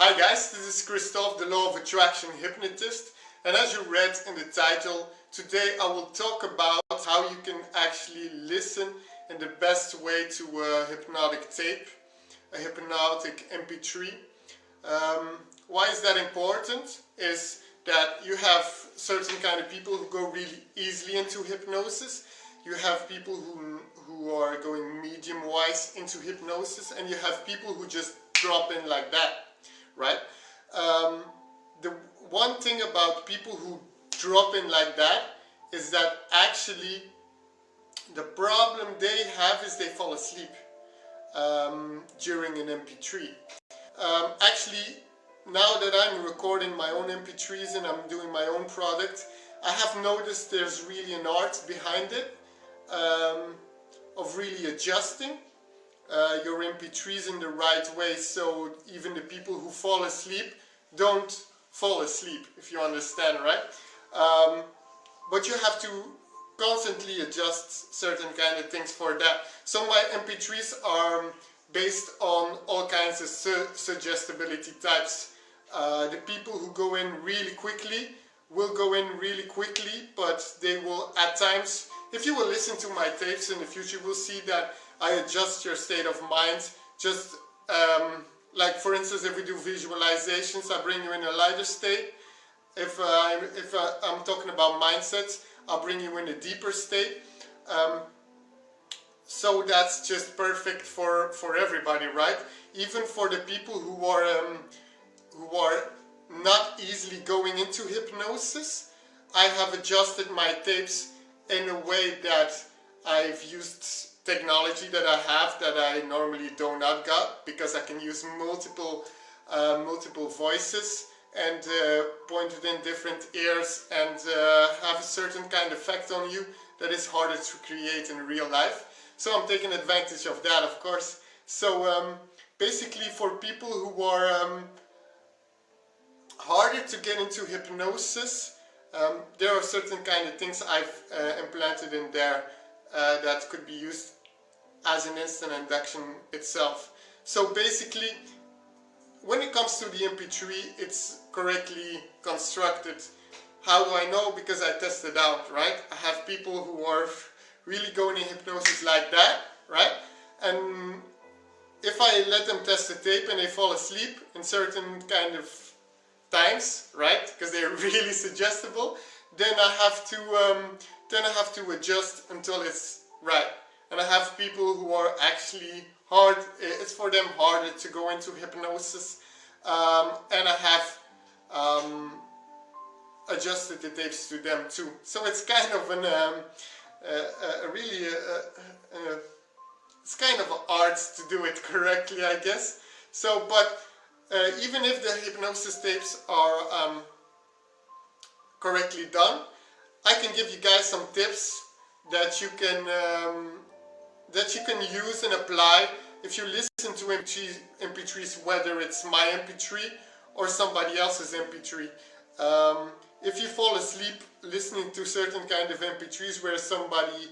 Hi guys, this is Christof, the Law of Attraction Hypnotist, and as you read in the title, today I will talk about how you can actually listen in the best way to a hypnotic tape, a hypnotic MP3. Why is that important? Is that you have certain kind of people who go really easily into hypnosis. You have people who are going medium-wise into hypnosis, and you have people who just drop in like that, right? The one thing about people who drop in like that is that actually the problem they have is they fall asleep during an MP3. Actually, now that I'm recording my own MP3s and I'm doing my own product, I have noticed there's really an art behind it, of really adjusting your MP3s in the right way, so even the people who fall asleep don't fall asleep, if you understand, right? But you have to constantly adjust certain kind of things for that. So my MP3s are based on all kinds of suggestibility types. The people who go in really quickly will go in really quickly, but they will at times, if you will listen to my tapes in the future, you will see that I adjust your state of mind. Just like for instance, if we do visualizations, I bring you in a lighter state. If I'm talking about mindsets, I'll bring you in a deeper state. So that's just perfect for everybody, right? Even for the people who are not easily going into hypnosis, I have adjusted my tapes in a way that I've used technology that I have that I normally do not got, because I can use multiple voices and point it in different ears and have a certain kind of effect on you that is harder to create in real life. So I'm taking advantage of that, of course. So basically, for people who are harder to get into hypnosis, there are certain kind of things I've implanted in there that could be used as an instant induction itself. So basically, when it comes to the MP3, it's correctly constructed. How do I know? Because I tested out, right? I have people who are really going in hypnosis like that, right? And if I let them test the tape and they fall asleep in certain kind of times, right? Because they're really suggestible, then I have to adjust until it's right. And I have people who are actually hard, it's for them harder to go into hypnosis, and I have adjusted the tapes to them too. So it's kind of an it's kind of an art to do it correctly, I guess. So, but even if the hypnosis tapes are correctly done, I can give you guys some tips that you can use and apply if you listen to MP3s, whether it's my MP3 or somebody else's MP3. If you fall asleep listening to certain kind of MP3s where somebody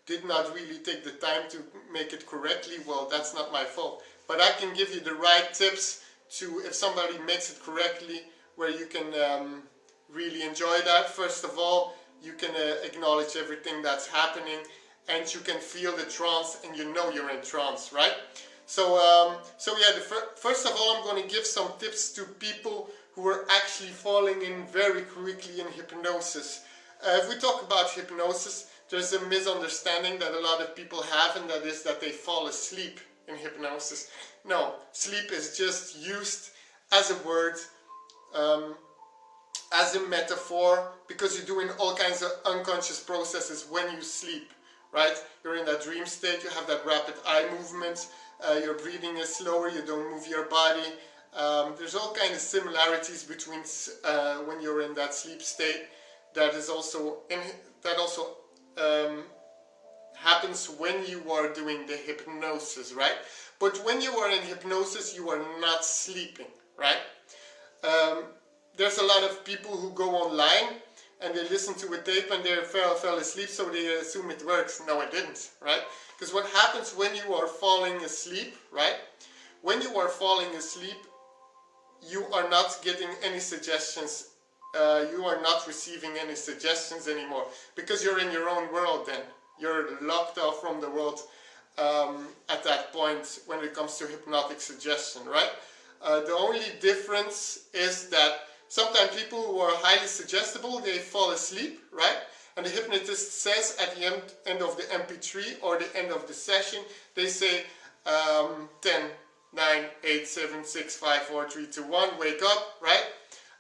did not really take the time to make it correctly, well, that's not my fault. But I can give you the right tips to, if somebody makes it correctly, where you can really enjoy that. First of all, you can acknowledge everything that's happening, and you can feel the trance, and you know you're in trance, right? So, yeah, first of all, I'm going to give some tips to people who are actually falling in very quickly in hypnosis. If we talk about hypnosis, there's a misunderstanding that a lot of people have, and that is that they fall asleep in hypnosis. No, sleep is just used as a word, as a metaphor, because you're doing all kinds of unconscious processes when you sleep, right? You're in that dream state, you have that rapid eye movement, your breathing is slower, you don't move your body. There's all kinds of similarities between when you're in that sleep state that is also happens when you are doing the hypnosis, right? But when you are in hypnosis, you are not sleeping, right? There's a lot of people who go online and they listen to a tape and they fell asleep, so they assume it works. No, it didn't, right? Because what happens when you are falling asleep, right? when you are falling asleep, you are not getting any suggestions. You are not receiving any suggestions anymore, because you're in your own world then. You're locked off from the world at that point when it comes to hypnotic suggestion, right? The only difference is that sometimes people who are highly suggestible, they fall asleep, right? And the hypnotist says at the end of the MP3 or the end of the session, they say 10, 9, 8, 7, 6, 5, 4, 3, 2, 1, wake up, right?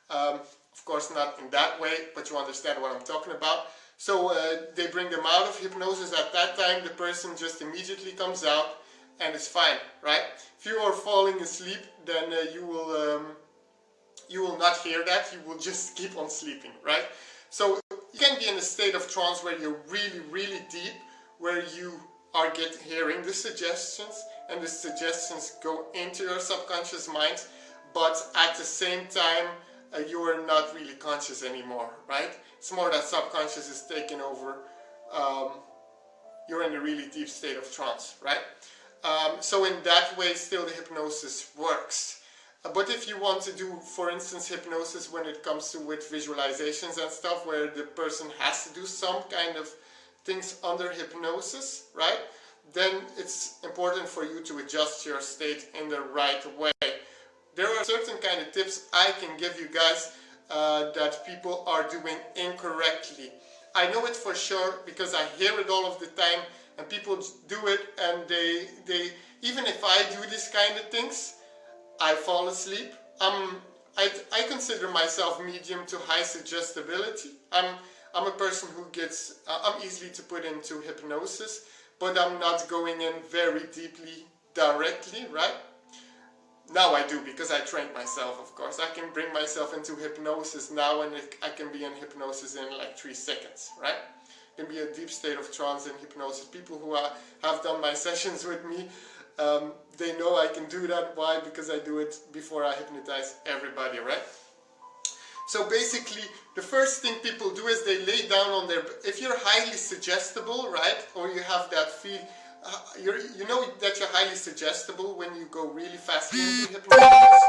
Of course not in that way, but you understand what I'm talking about. So they bring them out of hypnosis. At that time, the person just immediately comes out and it's fine, right? If you are falling asleep, then you will not hear that. You will just keep on sleeping, right? So you can be in a state of trance where you're really, really deep, where you are hearing the suggestions, and the suggestions go into your subconscious mind, but at the same time, you are not really conscious anymore, right? It's more that subconscious is taking over. You're in a really deep state of trance, right? So in that way, still the hypnosis works. But if you want to do, for instance, hypnosis when it comes to with visualizations and stuff, where the person has to do some kind of things under hypnosis, right? Then it's important for you to adjust your state in the right way. There are certain kind of tips I can give you guys that people are doing incorrectly. I know it for sure because I hear it all of the time, and people do it, and they even if I do these kind of things, I fall asleep. I consider myself medium to high suggestibility. I'm a person who gets, I'm easily to put into hypnosis, but I'm not going in very deeply directly, right? Now I do, because I trained myself, of course. I can bring myself into hypnosis now, and I can be in hypnosis in like 3 seconds, right? Can be a deep state of trance in hypnosis. People who have done my sessions with me, they know I can do that. Why? Because I do it before I hypnotize everybody, right? So basically, the first thing people do is they lay down on their... If you're highly suggestible, right, or you have that feel... you know that you're highly suggestible when you go really fast into hypnosis,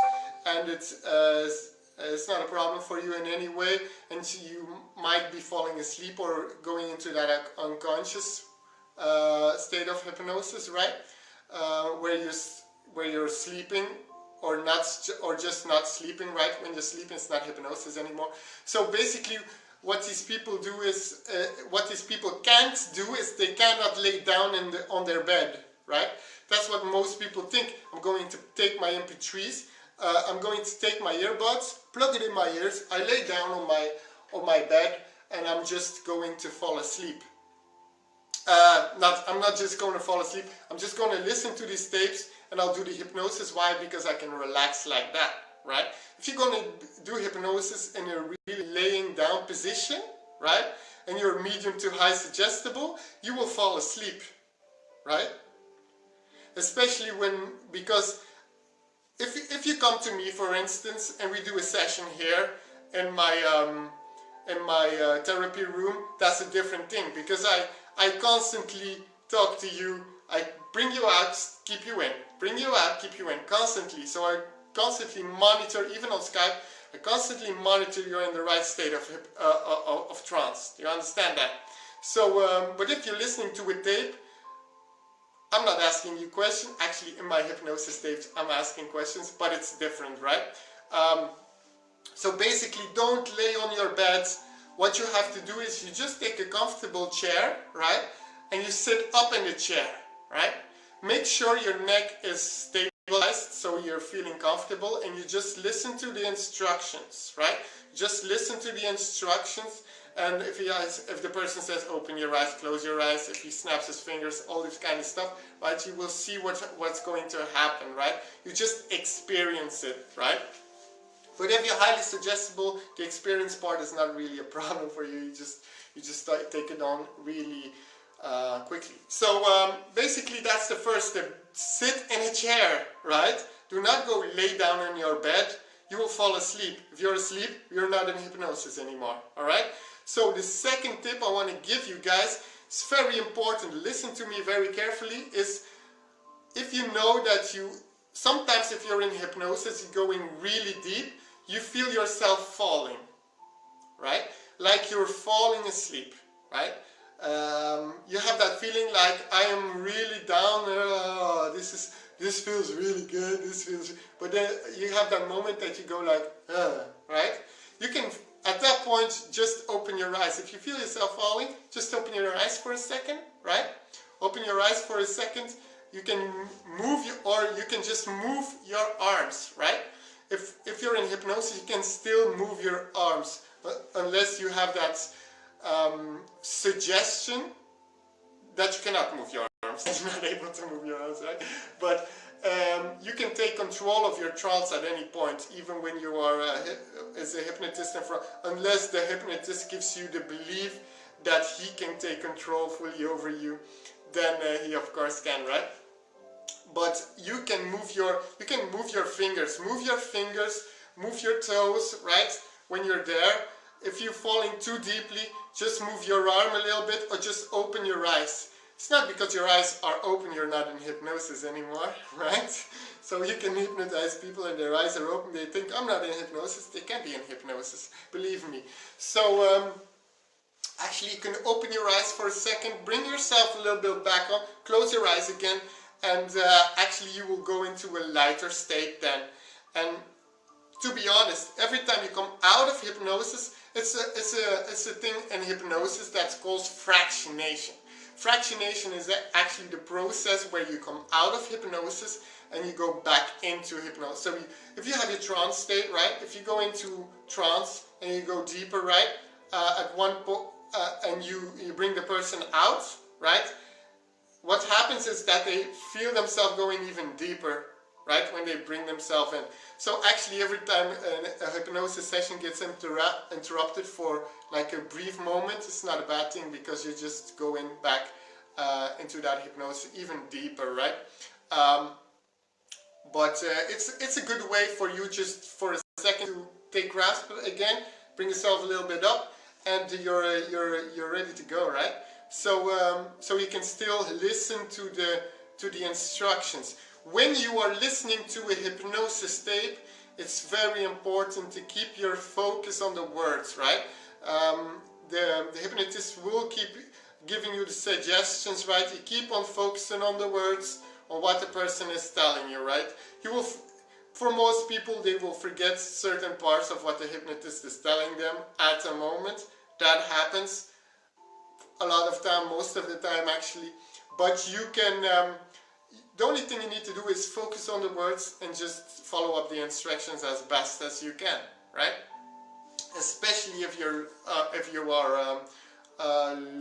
and it's not a problem for you in any way, and so you might be falling asleep or going into that unconscious state of hypnosis, right? Where you're sleeping or not, or just not sleeping, right? When you're sleeping, it's not hypnosis anymore. So basically, what these people do is, what these people can't do is they cannot lay down on their bed, right? That's what most people think. I'm going to take my MP3s, I'm going to take my earbuds, plug it in my ears, I lay down on my bed, and I'm just going to fall asleep. I'm not just going to fall asleep, I'm just going to listen to these tapes, and I'll do the hypnosis. Why? Because I can relax like that, right? If you're going to do hypnosis in a really laying down position, right, and you're medium to high suggestible, you will fall asleep, right? Especially because if you come to me, for instance, and we do a session here in my therapy room, that's a different thing, because I constantly talk to you, I bring you out, keep you in, bring you out, keep you in, constantly. So I constantly monitor, even on Skype, I constantly monitor you're in the right state of trance. Do you understand that? So, but if you're listening to a tape, I'm not asking you questions. Actually, in my hypnosis tapes, I'm asking questions, but it's different, right? So basically, don't lay on your bed. What you have to do is you just take a comfortable chair, right? And you sit up in the chair, right? Make sure your neck is stabilized so you're feeling comfortable, and you just listen to the instructions, right? Just listen to the instructions, and if the person says open your eyes, close your eyes, if he snaps his fingers, all this kind of stuff, right? You will see what's going to happen, right? You just experience it, right? But if you're highly suggestible, the experience part is not really a problem for you. You just take it on really quickly. So basically, that's the first step. Sit in a chair, right? Do not go lay down in your bed. You will fall asleep. If you're asleep, you're not in hypnosis anymore. All right? So the second tip I want to give you guys, it's very important. Listen to me very carefully. Is if you know that sometimes if you're in hypnosis, you're going really deep, you feel yourself falling, right? Like you're falling asleep, right? You have that feeling like I am really down. This feels really good. But then you have that moment that you go like, right? You can at that point just open your eyes. If you feel yourself falling, just open your eyes for a second, right? Open your eyes for a second. You can move or you can just move your arms, right? If you're in hypnosis, you can still move your arms, unless you have that suggestion that you cannot move your arms. You're not able to move your arms, right? But you can take control of your trance at any point, even when you are as a hypnotist, unless the hypnotist gives you the belief that he can take control fully over you, then he of course can, right? But you can move your fingers, move your toes, right? When you're there. If you're falling too deeply, just move your arm a little bit or just open your eyes. It's not because your eyes are open you're not in hypnosis anymore, right? So you can hypnotize people and their eyes are open, they think I'm not in hypnosis, they can be in hypnosis, believe me. So actually you can open your eyes for a second, bring yourself a little bit back up, close your eyes again, and actually you will go into a lighter state then. And to be honest, every time you come out of hypnosis, it's a thing in hypnosis that's called fractionation. Fractionation is actually the process where you come out of hypnosis and you go back into hypnosis. So if you have your trance state, right? If you go into trance and you go deeper, right? At one point, and you bring the person out, right? What happens is that they feel themselves going even deeper, right, when they bring themselves in. So actually every time a hypnosis session gets interrupted for like a brief moment, it's not a bad thing, because you just go in back into that hypnosis even deeper, right? But it's a good way for you just for a second to take grasp again, bring yourself a little bit up, and you're ready to go, right? So so you can still listen to the instructions. When you are listening to a hypnosis tape, it's very important to keep your focus on the words, right? The hypnotist will keep giving you the suggestions, right? You keep on focusing on the words, on what the person is telling you, right? You will, for most people, they will forget certain parts of what the hypnotist is telling them at the moment. That happens a lot of time, most of the time actually. But you can... the only thing you need to do is focus on the words and just follow up the instructions as best as you can, right? Especially if you are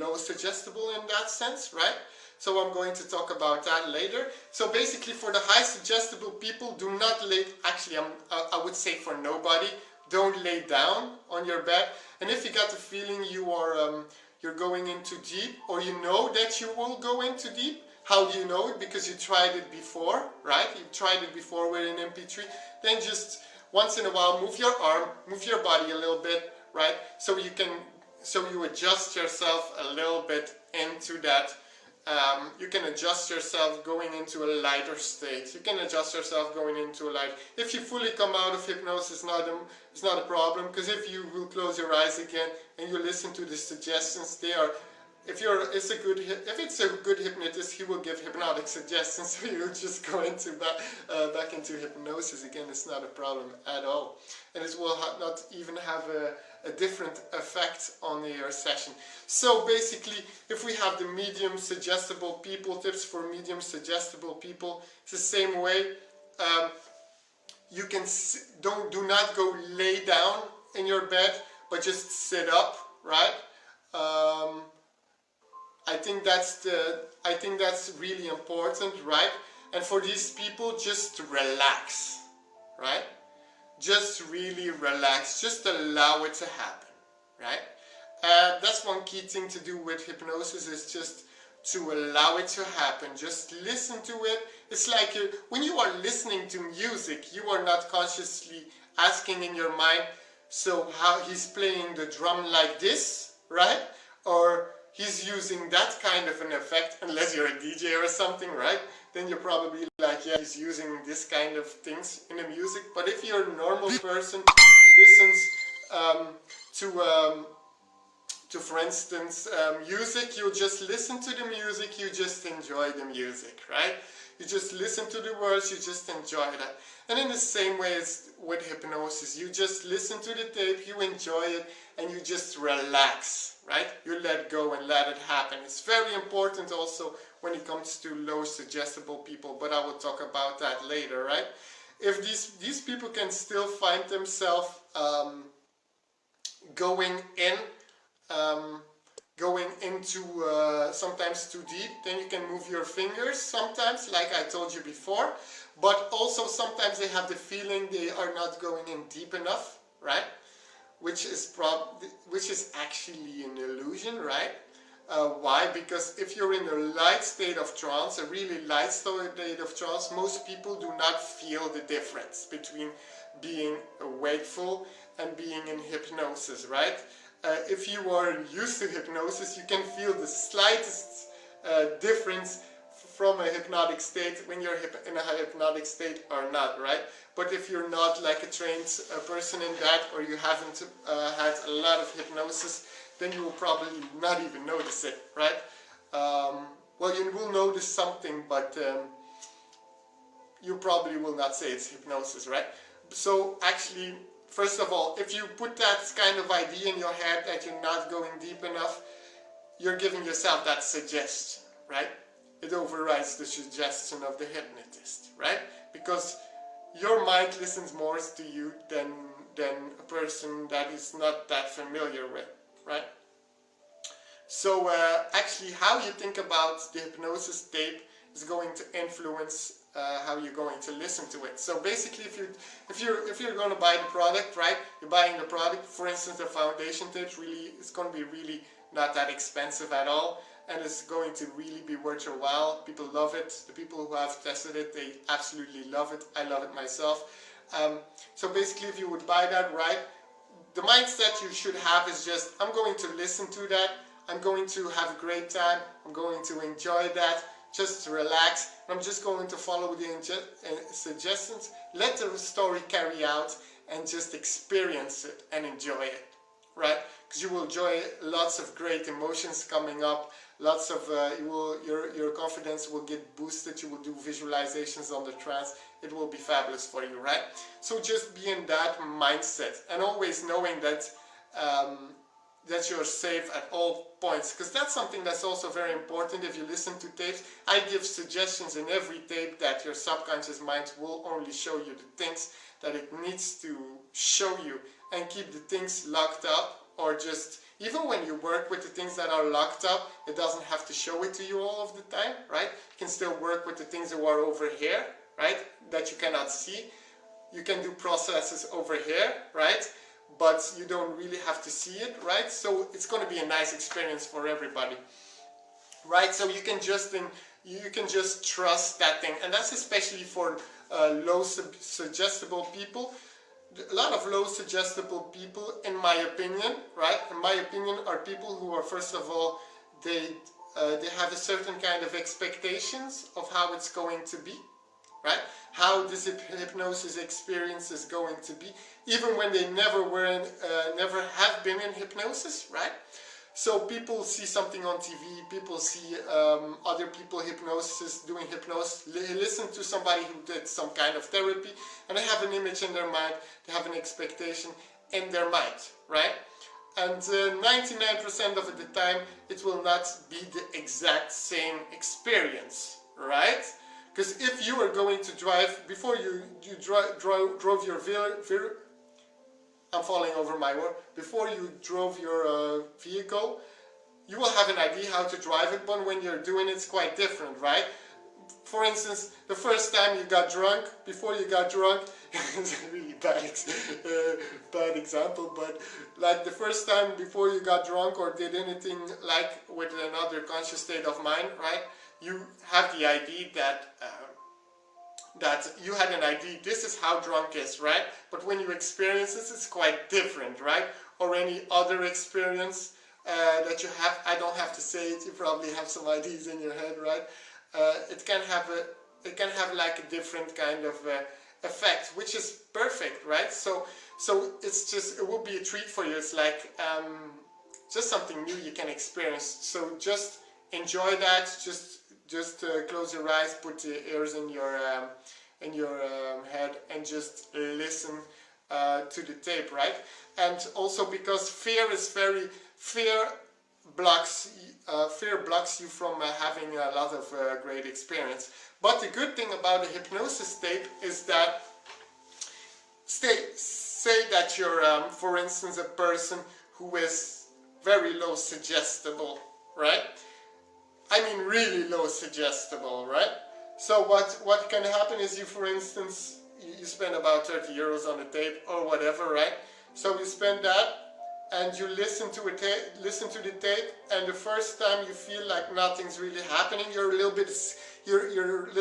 low suggestible in that sense, right? So I'm going to talk about that later. So basically, for the high suggestible people, do not lay. Actually, I would say for nobody, don't lay down on your bed. And if you got the feeling you are you're going into deep, or you know that you will go into deep. How do you know it? Because you tried it before, right? You tried it before with an MP3. Then just once in a while move your arm, move your body a little bit, right? So you adjust yourself a little bit into that. You can adjust yourself going into a lighter state. You can adjust yourself going into a light. If you fully come out of hypnosis, it's not a problem, because if you will close your eyes again and you listen to the suggestions, they are. If it's a good hypnotist, he will give hypnotic suggestions, so you just go into back into hypnosis again. It's not a problem at all, and it will not even have a different effect on your session. So basically, if we have the medium suggestible people, tips for medium suggestible people, it's the same way. You can do not go lay down in your bed, but just sit up, right? I think that's really important, right? And for these people, just relax, right? Just really relax. Just allow it to happen, right? That's one key thing to do with hypnosis, is just to allow it to happen. Just listen to it. It's like when you are listening to music, you are not consciously asking in your mind, so how he's playing the drum like this, right? Or he's using that kind of an effect, unless you're a DJ or something, right? then you're probably like, yeah, he's using this kind of things in the music. But if you're a normal person who listens to, for instance, music, you just listen to the music, you just enjoy the music, right? You just listen to the words, you just enjoy that. And in the same way as with hypnosis, you just listen to the tape, you enjoy it, and you just relax, right? You let go and let it happen. It's very important also when it comes to low suggestible people, but I will talk about that later, right? If these people can still find themselves going into sometimes too deep, then you can move your fingers sometimes, like I told you before, but also sometimes they have the feeling they are not going in deep enough, right? Which is actually an illusion, right? Why? Because if you're in a light state of trance, a really light state of trance, most people do not feel the difference between being wakeful and being in hypnosis, right? If you are used to hypnosis, you can feel the slightest difference from a hypnotic state when you're in a hypnotic state or not, right? But if you're not like a trained person in that, or you haven't had a lot of hypnosis, then you will probably not even notice it, right? Well, you will notice something, but you probably will not say it's hypnosis, right? So actually, first of all, if you put that kind of idea in your head that you're not going deep enough, you're giving yourself that suggestion, right? It overrides the suggestion of the hypnotist, right? Because your mind listens more to you than a person that is not that familiar with, right? So actually, how you think about the hypnosis tape is going to influence how you're going to listen to it. So basically, if you're going to buy the product, right? You're buying the product. For instance, the foundation tapes it's going to be really not that expensive at all, and it's going to really be worth your while. People love it. The people who have tested it, they absolutely love it. I love it myself. So basically, if you would buy that, right, the mindset you should have is just, I'm going to listen to that. I'm going to have a great time. I'm going to enjoy that. Just relax. I'm just going to follow the suggestions. Let the story carry out and just experience it and enjoy it, right? Because you will enjoy lots of great emotions coming up. Lots of your confidence will get boosted. You will do visualizations on the trance. It will be fabulous for you, right? So just be in that mindset and always knowing that that you're safe at all points, because that's something that's also very important. If you listen to tapes, I give suggestions in every tape that your subconscious mind will only show you the things that it needs to show you, and keep the things locked up, or just even when you work with the things that are locked up, it doesn't have to show it to you all of the time, right? You can still work with the things that are over here, right, that you cannot see. You can do processes over here, right, but you don't really have to see it, right? So it's going to be a nice experience for everybody, right? So you can just trust that thing, and that's especially for low suggestible people. A lot of low suggestible people, in my opinion, right? In my opinion, are people who are, first of all, they have a certain kind of expectations of how it's going to be, right? How this hypnosis experience is going to be, even when they never have been in hypnosis, right? So people see something on TV, people see other people doing hypnosis, listen to somebody who did some kind of therapy, and they have an image in their mind, they have an expectation in their mind, right? And 99% of the time, it will not be the exact same experience, right? Because if you are going to drive, before you drove your I'm falling over my word. Before you drove your vehicle, you will have an idea how to drive it, but when you're doing it, it's quite different, right? For instance, the first time you got drunk, before you got drunk, it's a really bad example, but like the first time before you got drunk or did anything like with another conscious state of mind, right? You have the idea that you had an idea, this is how drunk is, right? But when you experience this, it's quite different, right? Or any other experience that you have, I don't have to say it, you probably have some ideas in your head, right? It can have it can have like a different kind of effect, which is perfect, right? So it's just, it will be a treat for you. It's like just something new you can experience. So just enjoy that. Just close your eyes, put your ears in your head, and just listen to the tape, right? And also because fear blocks you from having a lot of great experience. But the good thing about the hypnosis tape is that say that you're for instance a person who is very low suggestible, right? I mean really low suggestible, right? So what can happen is you, for instance, you spend about 30 euros on a tape or whatever, right? So you spend that and you listen to the tape, and the first time you feel like nothing's really happening, you're a little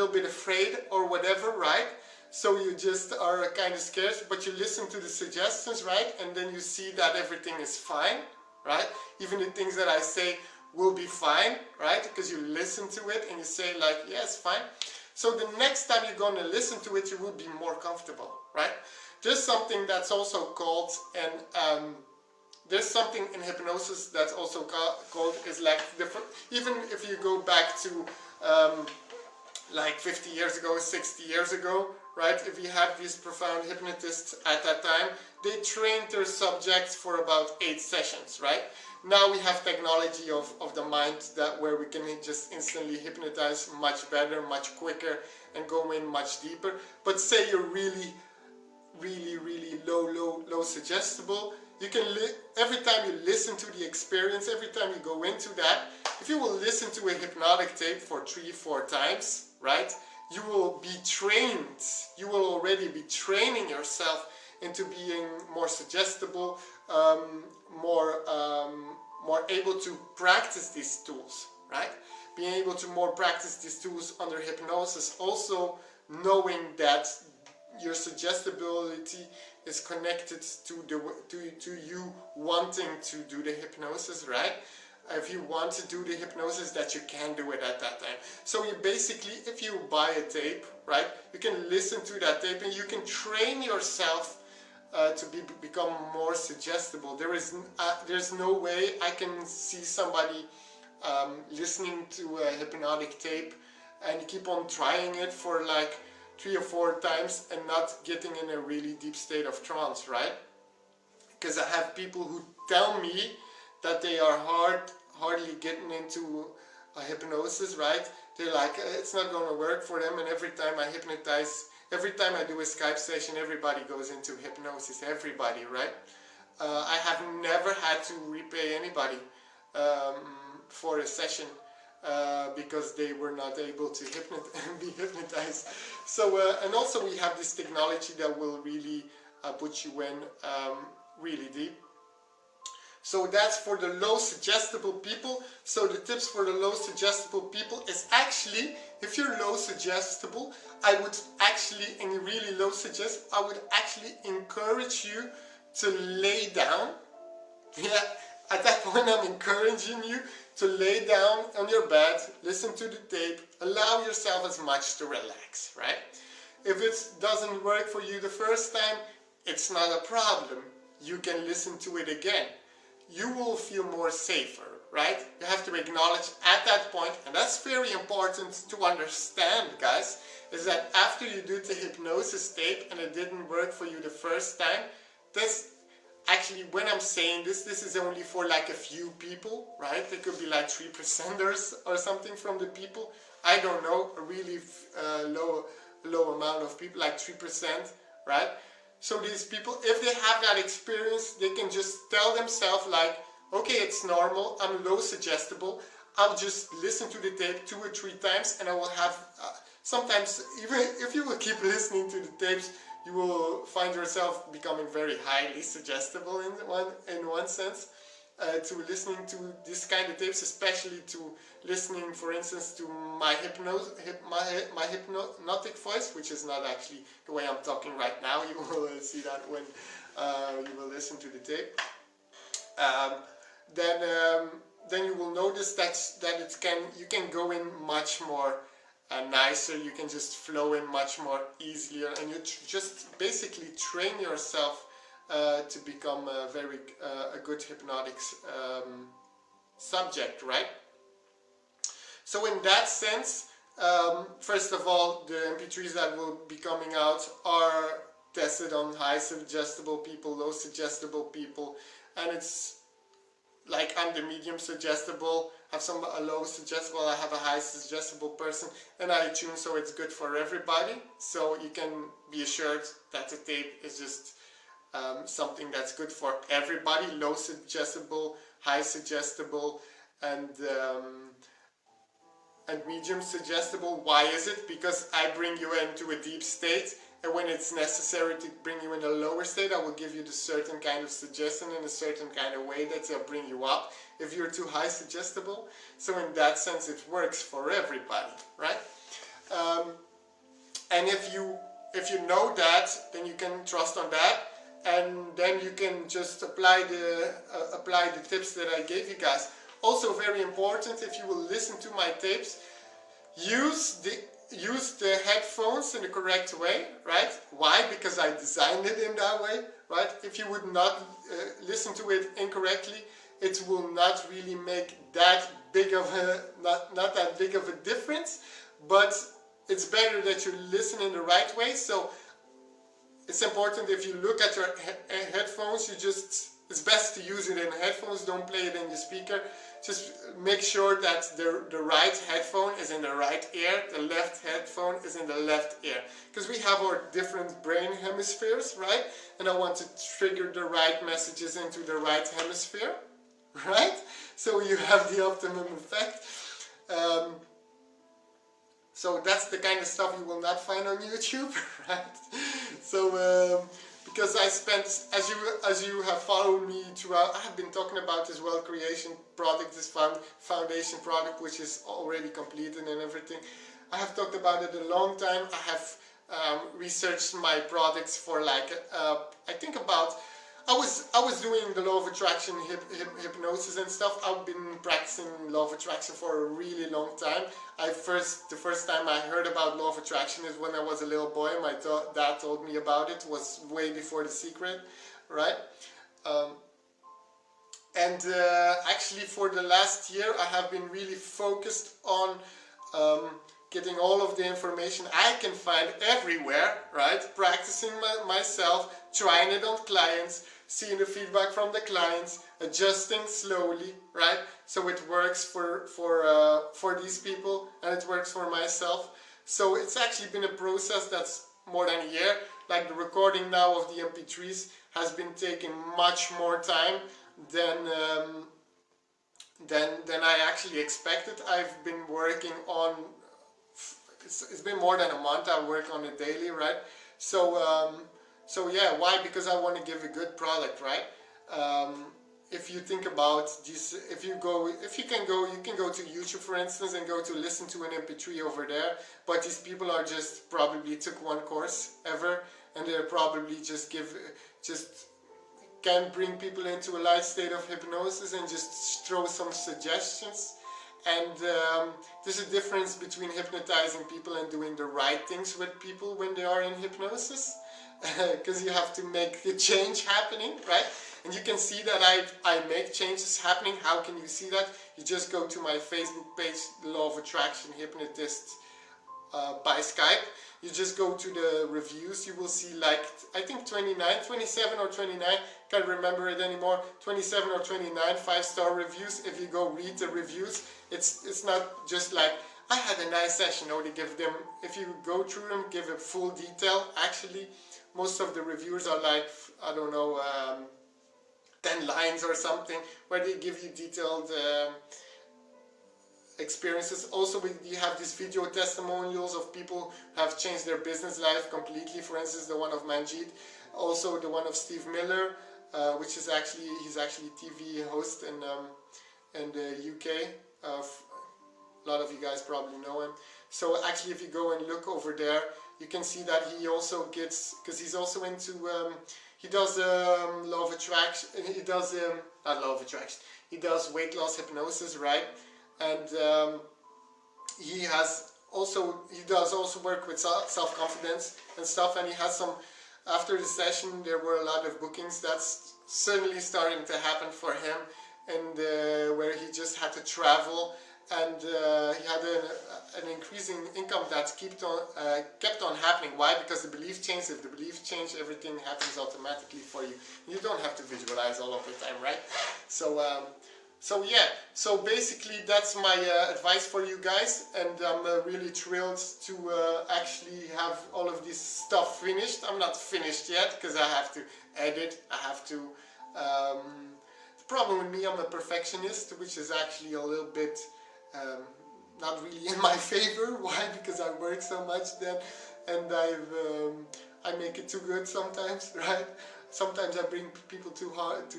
bit afraid or whatever, right? So you just are kind of scared, but you listen to the suggestions, right? And then you see that everything is fine, right? Even the things that I say will be fine, right? Because you listen to it and you say like, yes, fine. So the next time you're going to listen to it, you will be more comfortable, right? There's something that's also called, and there's something in hypnosis that's also called, is like different, even if you go back to like 50 years ago, 60 years ago, right? If you had these profound hypnotists at that time, they trained their subjects for about 8 sessions, right? Now we have technology of the mind where we can just instantly hypnotize much better, much quicker, and go in much deeper. But say you're really low suggestible, you can every time you listen to the experience, every time you go into that, if you will listen to a hypnotic tape for 3-4 times, right, you will be trained. You will already be training yourself into being more suggestible, more able to practice these tools, right? Being able to more practice these tools under hypnosis, also knowing that your suggestibility is connected to you wanting to do the hypnosis, right? If you want to do the hypnosis, that you can do it at that time. So you basically, if you buy a tape, right, you can listen to that tape and you can train yourself to become more suggestible. There's no way I can see somebody listening to a hypnotic tape and keep on trying it for like 3 or 4 times and not getting in a really deep state of trance, right? Because I have people who tell me that they are hardly getting into a hypnosis, right? They're like, it's not going to work for them, and every time I hypnotize, every time I do a Skype session, everybody goes into hypnosis, everybody, right? I have never had to repay anybody for a session because they were not able to be hypnotized. So, and also we have this technology that will really put you in really deep. So that's for the low suggestible people. So the tips for the low suggestible people is actually, if you're low suggestible, I would actually, and you're really low suggest, I would actually encourage you to lay down. Yeah, at that point I'm encouraging you to lay down on your bed, listen to the tape, allow yourself as much to relax, right? If it doesn't work for you the first time, it's not a problem. You can listen to it again. You will feel more safer, right? You have to acknowledge at that point, and that's very important to understand, guys, is that after you do the hypnosis tape and it didn't work for you the first time, this actually, when I'm saying this is only for like a few people, right? It could be like 3%ers or something from the people. I don't know, a really low amount of people, like 3%, right? So these people, if they have that experience, they can just tell themselves like, okay, it's normal, I'm low suggestible, I'll just listen to the tape 2 or 3 times and I will have, sometimes even if you will keep listening to the tapes, you will find yourself becoming very highly suggestible in one sense, to listening to this kind of tapes, especially to listening, for instance, to my hypnotic voice, which is not actually the way I'm talking right now. You will see that when you will listen to the tape. Then you will notice that you can go in much more nicer. You can just flow in much more easier, and you just basically train yourself to become a good hypnotic subject, right? So in that sense, first of all, the MP3s that will be coming out are tested on high suggestible people, low suggestible people, and it's like I'm the medium suggestible, have some a low suggestible, I have a high suggestible person, and I tune so it's good for everybody. So you can be assured that the tape is just something that's good for everybody, low suggestible, high suggestible, and medium suggestible. Why is it? Because I bring you into a deep state, and when it's necessary to bring you in a lower state, I will give you the certain kind of suggestion in a certain kind of way that will bring you up if you're too high suggestible. So in that sense it works for everybody, right? And if you know that, then you can trust on that, and then you can just apply the tips that I gave you guys. Also very important, if you will listen to my tapes, use the headphones in the correct way, right? Why? Because I designed it in that way, right? If you would not listen to it incorrectly, it will not really make that big of a not that big of a difference, but it's better that you listen in the right way. So it's important, if you look at your headphones, it's best to use it in headphones, don't play it in the speaker. Just make sure that the right headphone is in the right ear, the left headphone is in the left ear. Because we have our different brain hemispheres, right? And I want to trigger the right messages into the right hemisphere, right? So you have the optimum effect. So that's the kind of stuff you will not find on YouTube, right? So because I spent, as you have followed me throughout, I have been talking about this wealth creation product, this foundation product, which is already completed and everything. I have talked about it a long time. I have researched my products for like I think about, I was doing the Law of Attraction hypnosis and stuff. I've been practicing Law of Attraction for a really long time. The first time I heard about Law of Attraction is when I was a little boy. My dad told me about it. It was way before The Secret, right? Actually for the last year I have been really focused on getting all of the information I can find everywhere, right? Practicing myself, trying it on clients, seeing the feedback from the clients, adjusting slowly, right? So it works for these people and it works for myself. So it's actually been a process that's more than a year. Like the recording now of the MP3s has been taking much more time than I actually expected. I've been working on, it's been more than a month. I work on it daily, right? So yeah, why? Because I want to give a good product, right? If you think about this, you can go to YouTube, for instance, and go to listen to an MP3 over there. But these people are just probably took one course ever, and they're probably just can bring people into a light state of hypnosis and just throw some suggestions. And there's a difference between hypnotizing people and doing the right things with people when they are in hypnosis, because you have to make the change happening, right? And you can see that I make changes happening. How can you see that? You just go to my Facebook page, Law of Attraction Hypnotist by Skype. You just go to the reviews. You will see, like, I think 27 or 29, can't remember it anymore, 27 or 29 5-star reviews. If you go read the reviews, it's not just like, I had a nice session. No, they give them, if you go through them, give a full detail. Actually, most of the reviews are like, I don't know, 10 lines or something, where they give you detailed experiences. Also, you have these video testimonials of people who have changed their business life completely. For instance, the one of Manjeet, also the one of Steve Miller, which is he's actually a TV host in the UK. A lot of you guys probably know him. So actually, if you go and look over there, you can see that he also gets, because he's also into, he does Law of Attraction, he does, not Law of Attraction, he does weight loss hypnosis, right? And he has also he does also work with self-confidence and stuff, and he has some, after the session there were a lot of bookings. That's suddenly starting to happen for him, and where he just had to travel, and he had an increasing income that kept on happening. Why? Because the belief change. If the belief change, everything happens automatically for you. You don't have to visualize all of the time, right? So yeah, so basically that's my advice for you guys, and I'm really thrilled to actually have all of this stuff finished. I'm not finished yet because I have to edit, I have to... the problem with me, I'm a perfectionist, which is actually a little bit not really in my favor. Why? Because I work so much then, and I make it too good sometimes, right? Sometimes I bring people too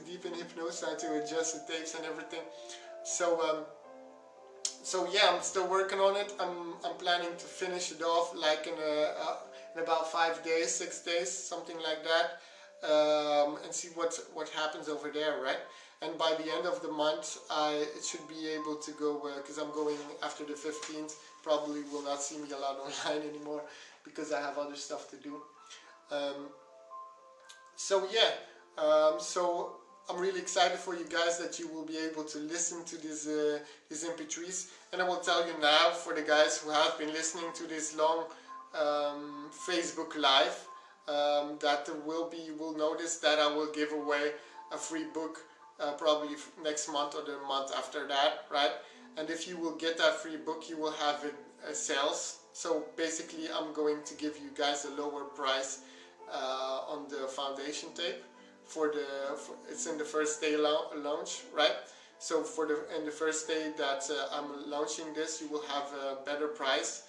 deep in hypnosis. I have to adjust the tapes and everything. So yeah, I'm still working on it. I'm planning to finish it off like in about 5 days, 6 days, something like that, and see what happens over there, right? And by the end of the month, it should be able to go, because I'm going after the 15th. Probably will not see me a lot online anymore because I have other stuff to do. So yeah, so I'm really excited for you guys that you will be able to listen to these MP3s. And I will tell you now, for the guys who have been listening to this long Facebook Live, that you will notice that I will give away a free book probably next month or the month after that, right? And if you will get that free book, you will have it sales. So basically I'm going to give you guys a lower price on the foundation tape it's in the first day launch, right? So in the first day that I'm launching this, you will have a better price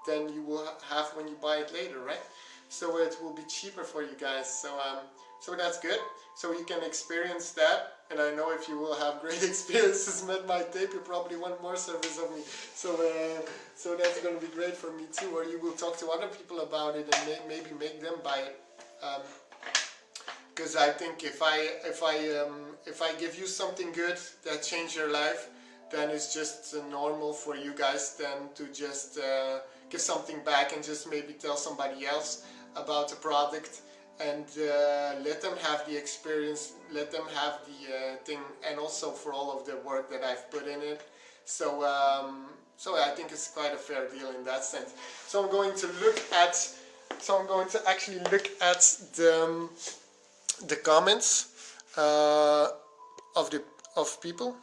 than you will have when you buy it later, right? So it will be cheaper for you guys. So that's good. So you can experience that. And I know if you will have great experiences with my tape, you probably want more service of me. So that's going to be great for me too. Or you will talk to other people about it and maybe make them buy it. Because I think if I give you something good that changes your life, then it's just normal for you guys then to just give something back and just maybe tell somebody else about the product. And let them have the experience, let them have the thing, and also for all of the work that I've put in it. So I think it's quite a fair deal in that sense. So I'm going to actually look at the comments of people.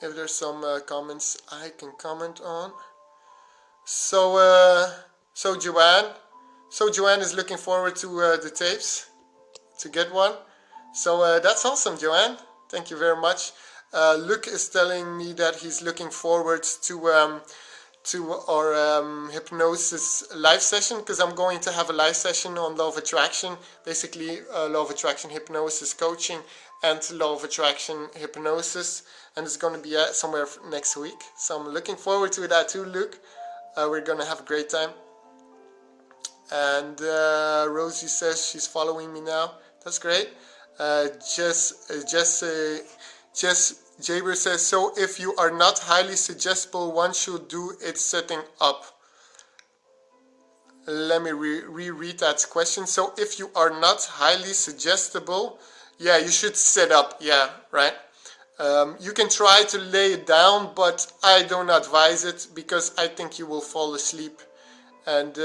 If there's some comments I can comment on. So Joanne is looking forward to the tapes, to get one. So that's awesome, Joanne. Thank you very much. Luke is telling me that he's looking forward to our hypnosis live session, because I'm going to have a live session on Law of Attraction, basically Law of Attraction Hypnosis coaching and Law of Attraction Hypnosis, and it's going to be somewhere next week. So I'm looking forward to that too, Luke. We're going to have a great time. And Rosie says she's following me now. That's great. Jess Jaber says, so if you are not highly suggestible, one should do it setting up. Let me reread that question. So if you are not highly suggestible, yeah, you should set up. Yeah, right. You can try to lay it down, but I don't advise it because I think you will fall asleep. And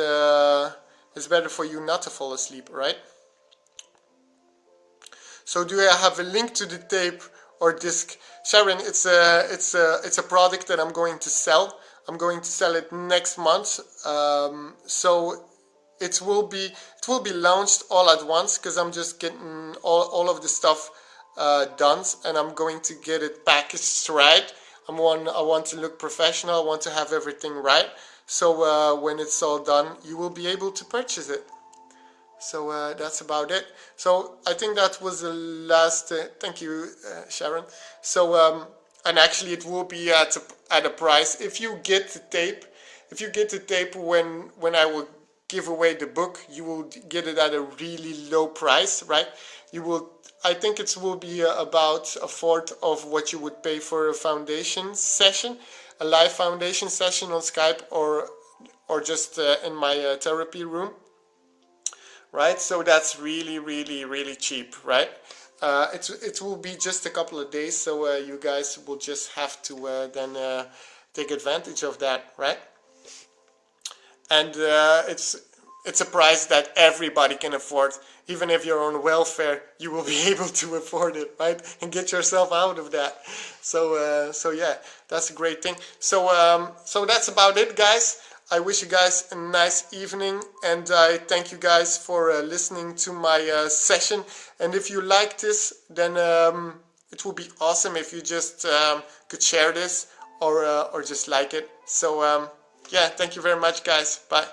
it's better for you not to fall asleep, right? So do I have a link to the tape or disc? Sharon, it's a product that I'm going to sell. I'm going to sell it next month. So it will be launched all at once, because I'm just getting all of the stuff done, and I'm going to get it packaged right. I want to look professional. I want to have everything right. So when it's all done, you will be able to purchase it. So that's about it. So I think that was the last. Thank you, Sharon. So and actually, it will be at a price. If you get the tape, when I will give away the book, you will get it at a really low price, right? You will. I think it will be about a fourth of what you would pay for a foundation session. a live foundation session on Skype or just in my therapy room, right? So that's really, really, really cheap, right? It will be just a couple of days, so you guys will just have to then take advantage of that, right? And it's a price that everybody can afford. Even if you're on welfare, you will be able to afford it, right? And get yourself out of that. So yeah, that's a great thing. So that's about it, guys. I wish you guys a nice evening, and I thank you guys for listening to my session. And if you like this, then it would be awesome if you just could share this or just like it. So yeah, thank you very much, guys. Bye.